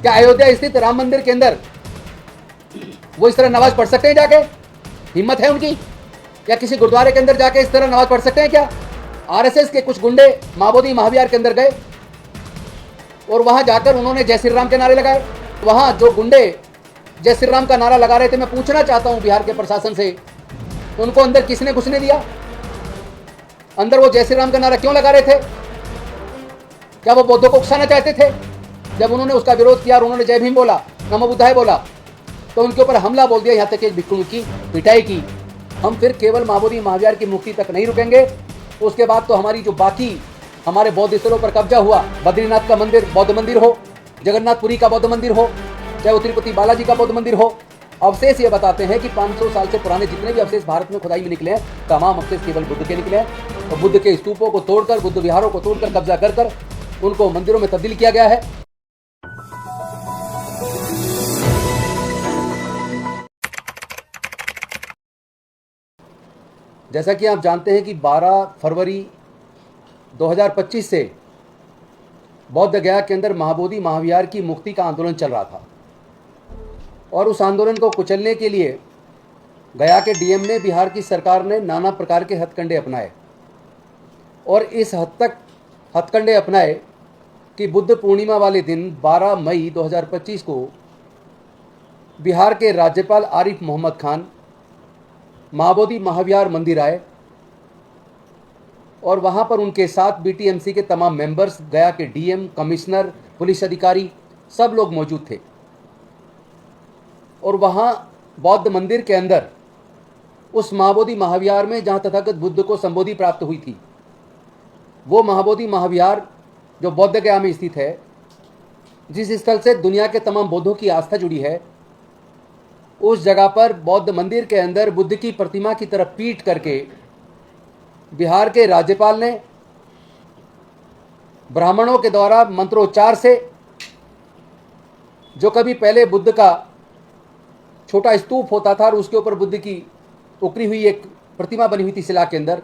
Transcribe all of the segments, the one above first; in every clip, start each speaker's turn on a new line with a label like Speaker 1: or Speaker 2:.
Speaker 1: क्या अयोध्या स्थित राम मंदिर के अंदर वो इस तरह नमाज पढ़ सकते हैं जाके? हिम्मत है उनकी? क्या किसी गुरुद्वारे के अंदर जाके इस तरह नमाज पढ़ सकते हैं क्या? आरएसएस के कुछ गुंडे माबोदी महाविहार के अंदर गए और वहां जाकर उन्होंने जय श्री राम के नारे लगाए। वहां जो गुंडे जय श्री राम का नारा लगा रहे थे, मैं पूछना चाहता हूं बिहार के प्रशासन से, उनको अंदर किसने घुसने दिया? अंदर वो जय श्री राम का नारा क्यों लगा रहे थे? क्या वो बौद्धों को उकसाना चाहते थे? जब उन्होंने उसका विरोध किया और उन्होंने जय भीम बोला, नमो बुद्धाय बोला, तो उनके ऊपर हमला बोल दिया, यहां तक एक भिक्षुक की पिटाई की। हम फिर केवल माबोदी महाविहार की मुक्ति तक नहीं रुकेंगे। उसके बाद तो हमारी जो बाकी हमारे बौद्ध स्थलों पर कब्जा हुआ, बद्रीनाथ का मंदिर बौद्ध मंदिर हो, जगन्नाथपुरी का बौद्ध मंदिर हो, चाहे वो तिरुपति बालाजी का बौद्ध मंदिर हो, अवशेष ये बताते हैं कि 500 साल से पुराने जितने भी अवशेष भारत में खुदाई में निकले हैं, तमाम अवशेष केवल बुद्ध के निकले हैं। और बुद्ध के स्तूपों को तोड़कर, बुद्ध विहारों को तोड़कर, कब्जा कर उनको मंदिरों में तब्दील किया गया है। जैसा कि आप जानते हैं कि 12 फरवरी 2025 से बौद्ध गया के अंदर महाबोधि महाविहार की मुक्ति का आंदोलन चल रहा था और उस आंदोलन को कुचलने के लिए गया के डीएम ने, बिहार की सरकार ने नाना प्रकार के हथकंडे अपनाए और इस हद तक हथकंडे अपनाए कि बुद्ध पूर्णिमा वाले दिन 12 मई 2025 को बिहार के राज्यपाल आरिफ मोहम्मद खान महाबोधि महाविहार मंदिर आए और वहां पर उनके साथ बीटीएमसी के तमाम मेंबर्स, गया के डीएम, कमिश्नर, पुलिस अधिकारी, सब लोग मौजूद थे। और वहां बौद्ध मंदिर के अंदर उस महाबोधि महाविहार में जहां तथागत बुद्ध को संबोधि प्राप्त हुई थी, वो महाबोधि महाविहार जो बौद्ध गया में स्थित है, जिस स्थल से दुनिया के तमाम बौद्धों की आस्था जुड़ी है, उस जगह पर बौद्ध मंदिर के अंदर बुद्ध की प्रतिमा की तरफ पीट करके बिहार के राज्यपाल ने ब्राह्मणों के द्वारा मंत्रोच्चार से, जो कभी पहले बुद्ध का छोटा स्तूप होता था और उसके ऊपर बुद्ध की उकरी हुई एक प्रतिमा बनी हुई थी शिला के अंदर,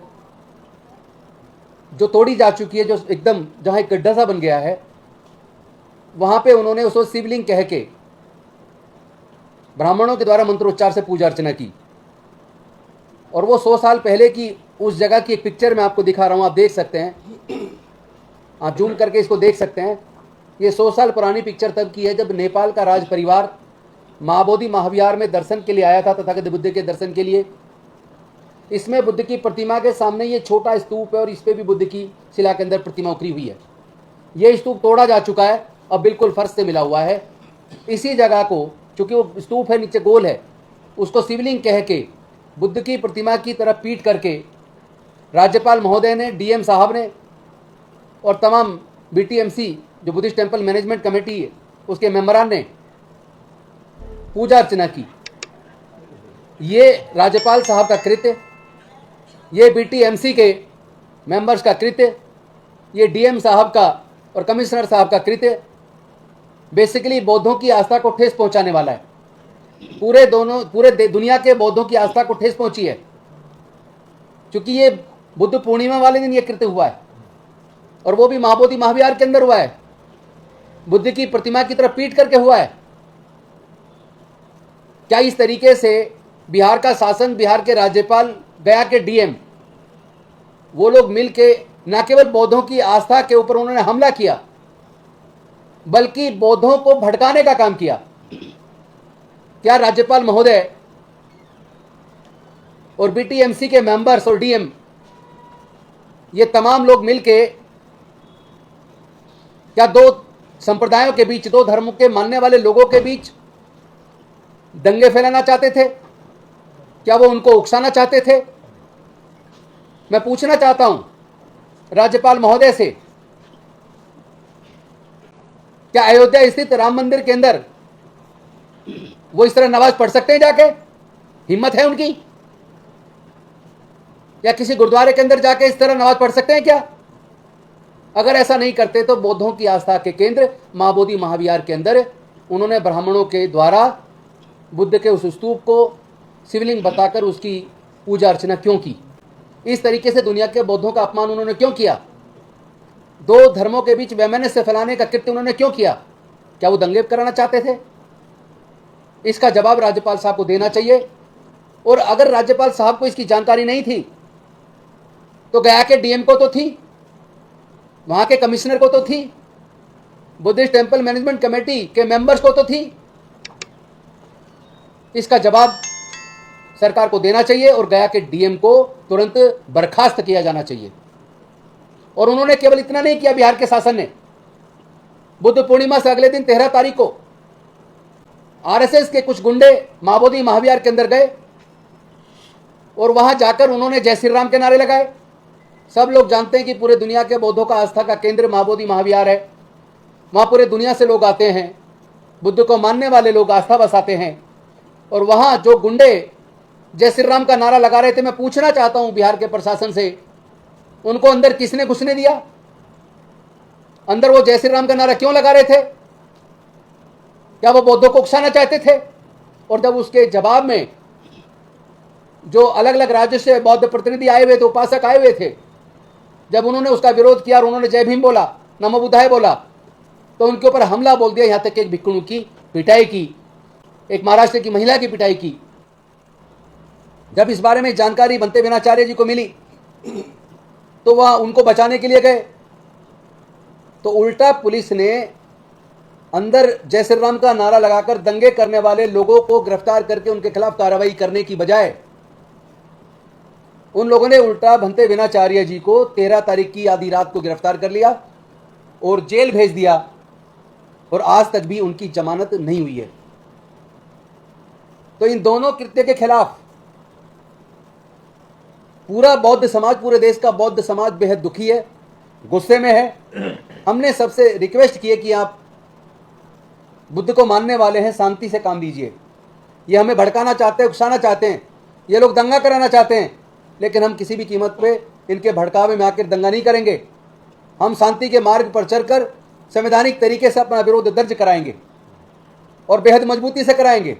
Speaker 1: जो तोड़ी जा चुकी है, जो एकदम जहां एक गड्ढा सा बन गया है, वहां पे उन्होंने उसको शिवलिंग कह के ब्राह्मणों के द्वारा मंत्रोच्चार से पूजा अर्चना की। और वो 100 साल पहले की उस जगह की एक पिक्चर मैं आपको दिखा रहा हूं, आप देख सकते हैं, आप जूम करके इसको देख सकते हैं। ये 100 साल पुरानी पिक्चर तब की है जब नेपाल का राज परिवार महाबोधि महाविहार में दर्शन के लिए आया था, तथागत बुद्ध के दर्शन के लिए। इसमें बुद्ध की प्रतिमा के सामने ये छोटा स्तूप है और इस पे भी बुद्ध की शिला के अंदर प्रतिमा उकरी हुई है। ये स्तूप तोड़ा जा चुका है, अब बिल्कुल फर्श से मिला हुआ है। इसी जगह को, चूंकि वो स्तूप है, नीचे गोल है, उसको शिवलिंग कह के बुद्ध की प्रतिमा की तरफ पीट करके राज्यपाल महोदय ने, डीएम साहब ने और तमाम बीटीएमसी जो बुद्धिस्ट टेम्पल मैनेजमेंट कमेटी है उसके मेंबरान ने पूजा अर्चना की। ये राज्यपाल साहब का कृत्य, ये बीटीएमसी के मेंबर्स का कृत्य, ये डीएम साहब का और कमिश्नर साहब का कृत्य बेसिकली बौद्धों की आस्था को ठेस पहुंचाने वाला है। पूरे दुनिया के बौद्धों की आस्था को ठेस पहुंची है, क्योंकि ये बुद्ध पूर्णिमा वाले दिन ये कृत्य हुआ है और वो भी महाबोधि महाविहार के अंदर हुआ है, बुद्ध की प्रतिमा की तरफ पीट करके हुआ है। क्या इस तरीके से बिहार का शासन, बिहार के राज्यपाल, गया के डीएम, वो लोग मिलके न केवल बौद्धों की आस्था के ऊपर उन्होंने हमला किया, बल्कि बौद्धों को भड़काने का काम किया? क्या राज्यपाल महोदय और बीटीएमसी के मेंबर्स और डीएम, ये तमाम लोग मिलके क्या दो संप्रदायों के बीच, दो धर्मों के मानने वाले लोगों के बीच दंगे फैलाना चाहते थे? क्या वो उनको उकसाना चाहते थे? मैं पूछना चाहता हूं राज्यपाल महोदय से, क्या अयोध्या स्थित राम मंदिर के अंदर वो इस तरह नमाज पढ़ सकते हैं जाके? हिम्मत है उनकी? या किसी गुरुद्वारे के अंदर जाके इस तरह नमाज पढ़ सकते हैं क्या? अगर ऐसा नहीं करते तो बौद्धों की आस्था के केंद्र महाबोधि महाविहार के अंदर उन्होंने ब्राह्मणों के द्वारा बुद्ध के उस स्तूप को शिवलिंग बताकर उसकी पूजा अर्चना क्यों की? इस तरीके से दुनिया के बौद्धों का अपमान उन्होंने क्यों किया? दो धर्मों के बीच वैमनस्य फैलाने का कृत्य उन्होंने क्यों किया? क्या वो दंगे कराना चाहते थे? इसका जवाब राज्यपाल साहब को देना चाहिए। और अगर राज्यपाल साहब को इसकी जानकारी नहीं थी तो गया के डीएम को तो थी, वहां के कमिश्नर को तो थी, बुद्धिस्ट टेंपल मैनेजमेंट कमेटी के मेंबर्स को तो थी। इसका जवाब सरकार को देना चाहिए और गया के डीएम को तुरंत बर्खास्त किया जाना चाहिए। और उन्होंने केवल इतना नहीं किया, बिहार के शासन ने बुद्ध पूर्णिमा से अगले दिन 13 तारीख को आरएसएस के कुछ गुंडे महाबोधि महाविहार के अंदर गए और वहां जाकर उन्होंने जय श्री राम के नारे लगाए। सब लोग जानते हैं कि पूरे दुनिया के बौद्धों का आस्था का केंद्र महाबोधि महाविहार है। वहां पूरे दुनिया से लोग आते हैं, बुद्ध को मानने वाले लोग आस्था बसाते हैं। और वहां जो गुंडे जय श्री राम का नारा लगा रहे थे, मैं पूछना चाहता हूं बिहार के प्रशासन से, उनको अंदर किसने घुसने दिया? अंदर वो जय श्री राम का नारा क्यों लगा रहे थे? क्या वो बौद्धों को उकसाना चाहते थे? और जब उसके जवाब में जो अलग अलग राज्यों से बौद्ध प्रतिनिधि आए हुए थे, उपासक आए हुए थे, जब उन्होंने उसका विरोध किया और उन्होंने जय भीम बोला, नमो बुद्धाय बोला, तो उनके ऊपर हमला बोल दिया। यहां तक कि एक भिक्षुणी की पिटाई की, एक महाराष्ट्र की महिला की पिटाई की। जब इस बारे में जानकारी बनते विनाचार्य जी को मिली तो वह उनको बचाने के लिए गए, तो उल्टा पुलिस ने अंदर जय श्री राम का नारा लगाकर दंगे करने वाले लोगों को गिरफ्तार करके उनके खिलाफ कार्रवाई करने की बजाय उन लोगों ने उल्टा भंते विनाचार्य जी को 13 तारीख की आधी रात को गिरफ्तार कर लिया और जेल भेज दिया। और आज तक भी उनकी जमानत नहीं हुई है। तो इन दोनों कृत्य के खिलाफ पूरा बौद्ध समाज, पूरे देश का बौद्ध समाज बेहद दुखी है, गुस्से में है। हमने सबसे रिक्वेस्ट की है कि आप बुद्ध को मानने वाले हैं, शांति से काम लीजिए। ये हमें भड़काना चाहते हैं, उकसाना चाहते हैं, ये लोग दंगा कराना चाहते हैं, लेकिन हम किसी भी कीमत पे इनके भड़कावे में आकर दंगा नहीं करेंगे। हम शांति के मार्ग पर चलकर संवैधानिक तरीके से अपना विरोध दर्ज कराएंगे और बेहद मजबूती से कराएंगे।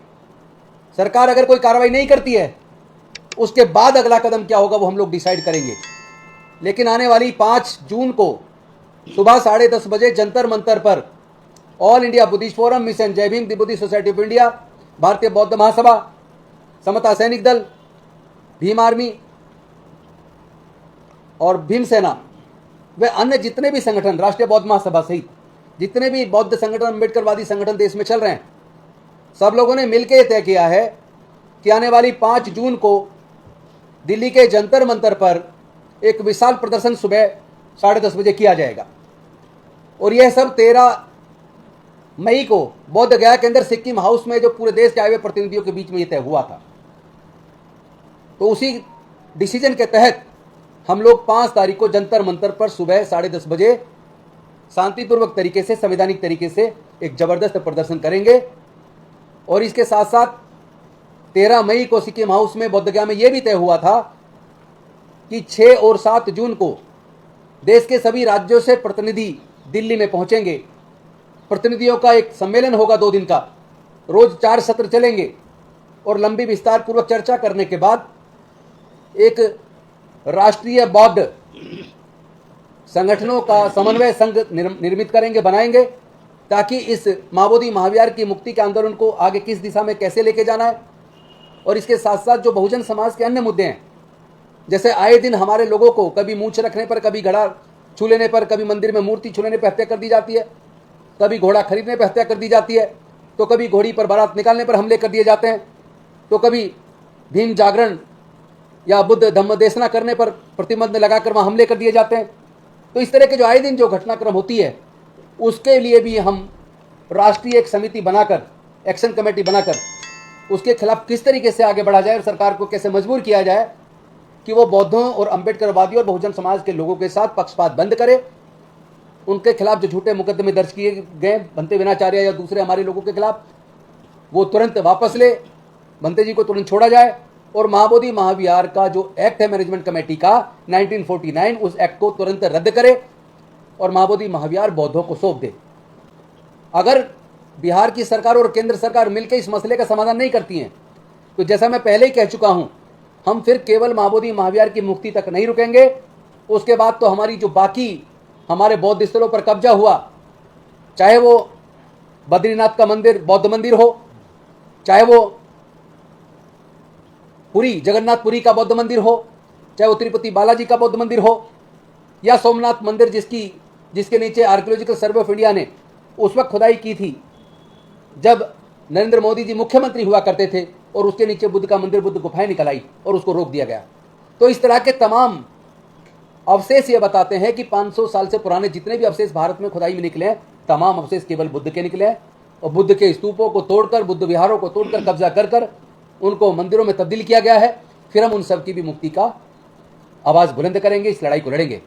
Speaker 1: सरकार अगर कोई कार्रवाई नहीं करती है, उसके बाद अगला कदम क्या होगा वो हम लोग डिसाइड करेंगे। लेकिन आने वाली 5 जून को सुबह 10:30 बजे जंतर मंतर पर all India Buddhist forum, mission Jai Bhim, the Buddhist society of India, Bharatiya Bauddha महासभा, समता सैनिक दल, भीम आर्मी और भीम सेना व अन्य जितने भी संगठन, राष्ट्रीय बौद्ध महासभा सहित जितने भी बौद्ध संगठन, अम्बेडकरवादी संगठन देश में चल रहे हैं, सब लोगों ने मिलकर तय किया है कि आने वाली 5 जून को दिल्ली के जंतर मंतर पर एक विशाल प्रदर्शन सुबह 10:30 बजे किया जाएगा। और यह सब 13 मई को बौद्ध गया के अंदर सिक्किम हाउस में जो पूरे देश के आए हुए प्रतिनिधियों के बीच में यह तय हुआ था। तो उसी डिसीजन के तहत हम लोग 5 तारीख को जंतर मंतर पर सुबह 10:30 बजे शांतिपूर्वक तरीके से, संवैधानिक तरीके से एक जबरदस्त प्रदर्शन करेंगे। और इसके साथ साथ 13 मई को सिक्किम हाउस में बौद्ध गया में यह भी तय हुआ था कि 6 और 7 जून को देश के सभी राज्यों से प्रतिनिधि दिल्ली में पहुंचेंगे। प्रतिनिधियों का एक सम्मेलन होगा 2 दिन का, रोज 4 सत्र चलेंगे और लंबी विस्तार पूर्वक चर्चा करने के बाद एक राष्ट्रीय बौद्ध संगठनों का समन्वय संघ निर्मित करेंगे, बनाएंगे, ताकि इस महाबोधि महाविहार की मुक्ति के आंदोलन को आगे किस दिशा में कैसे लेके जाना है। और इसके साथ साथ जो बहुजन समाज के अन्य मुद्दे हैं, जैसे आए दिन हमारे लोगों को कभी मूंछ रखने पर, कभी घड़ा छू लेने पर, कभी मंदिर में मूर्ति छू लेने पर हत्या कर दी जाती है, कभी घोड़ा खरीदने पर हत्या कर दी जाती है, तो कभी घोड़ी पर बारात निकालने पर हमले कर दिए जाते हैं, तो कभी भीम जागरण या बुद्ध धम्म देशना करने पर प्रतिबंध लगाकर वहाँ हमले कर दिए जाते हैं। तो इस तरह के जो आए दिन जो घटनाक्रम होती है, उसके लिए भी हम राष्ट्रीय एक समिति बनाकर, एक्शन कमेटी बनाकर उसके खिलाफ किस तरीके से आगे बढ़ा जाए और सरकार को कैसे मजबूर किया जाए कि वो बौद्धों और अम्बेडकरवादी और बहुजन समाज के लोगों के साथ पक्षपात बंद करे। उनके खिलाफ जो झूठे मुकदमे दर्ज किए गए भंते विनाचार्य या दूसरे हमारे लोगों के खिलाफ, वो तुरंत वापस ले, भंते जी को तुरंत छोड़ा जाए। और महाबोधि महाविहार का जो एक्ट है मैनेजमेंट कमेटी का 1949, उस एक्ट को तुरंत रद्द करे और महाबोधि महाविहार बौद्धों को सौंप दे। अगर बिहार की सरकार और केंद्र सरकार मिलकर इस मसले का समाधान नहीं करती हैं, तो जैसा मैं पहले ही कह चुका हूं, हम फिर केवल महाबोधि महाविहार की मुक्ति तक नहीं रुकेंगे। उसके बाद तो हमारी जो बाकी हमारे बौद्ध स्थलों पर कब्जा हुआ, चाहे वो बद्रीनाथ का मंदिर बौद्ध मंदिर हो, चाहे वो पुरी जगन्नाथपुरी का बौद्ध मंदिर हो, चाहे वो तिरुपति बालाजी का बौद्ध मंदिर हो, या सोमनाथ मंदिर जिसके नीचे आर्कियोलॉजिकल सर्वे ऑफ इंडिया ने उस वक्त खुदाई की थी जब नरेंद्र मोदी जी मुख्यमंत्री हुआ करते थे, और उसके नीचे बुद्ध का मंदिर, बुद्ध गुफाएं निकल आई और उसको रोक दिया गया। तो इस तरह के तमाम अवशेष ये बताते हैं कि 500 साल से पुराने जितने भी अवशेष भारत में खुदाई में निकले हैं, तमाम अवशेष केवल बुद्ध के निकले हैं, और बुद्ध के स्तूपों को तोड़कर, बुद्ध विहारों को तोड़कर, कब्जा कर उनको मंदिरों में तब्दील किया गया है। फिर हम उन सब की भी मुक्ति का आवाज़ बुलंद करेंगे, इस लड़ाई को लड़ेंगे।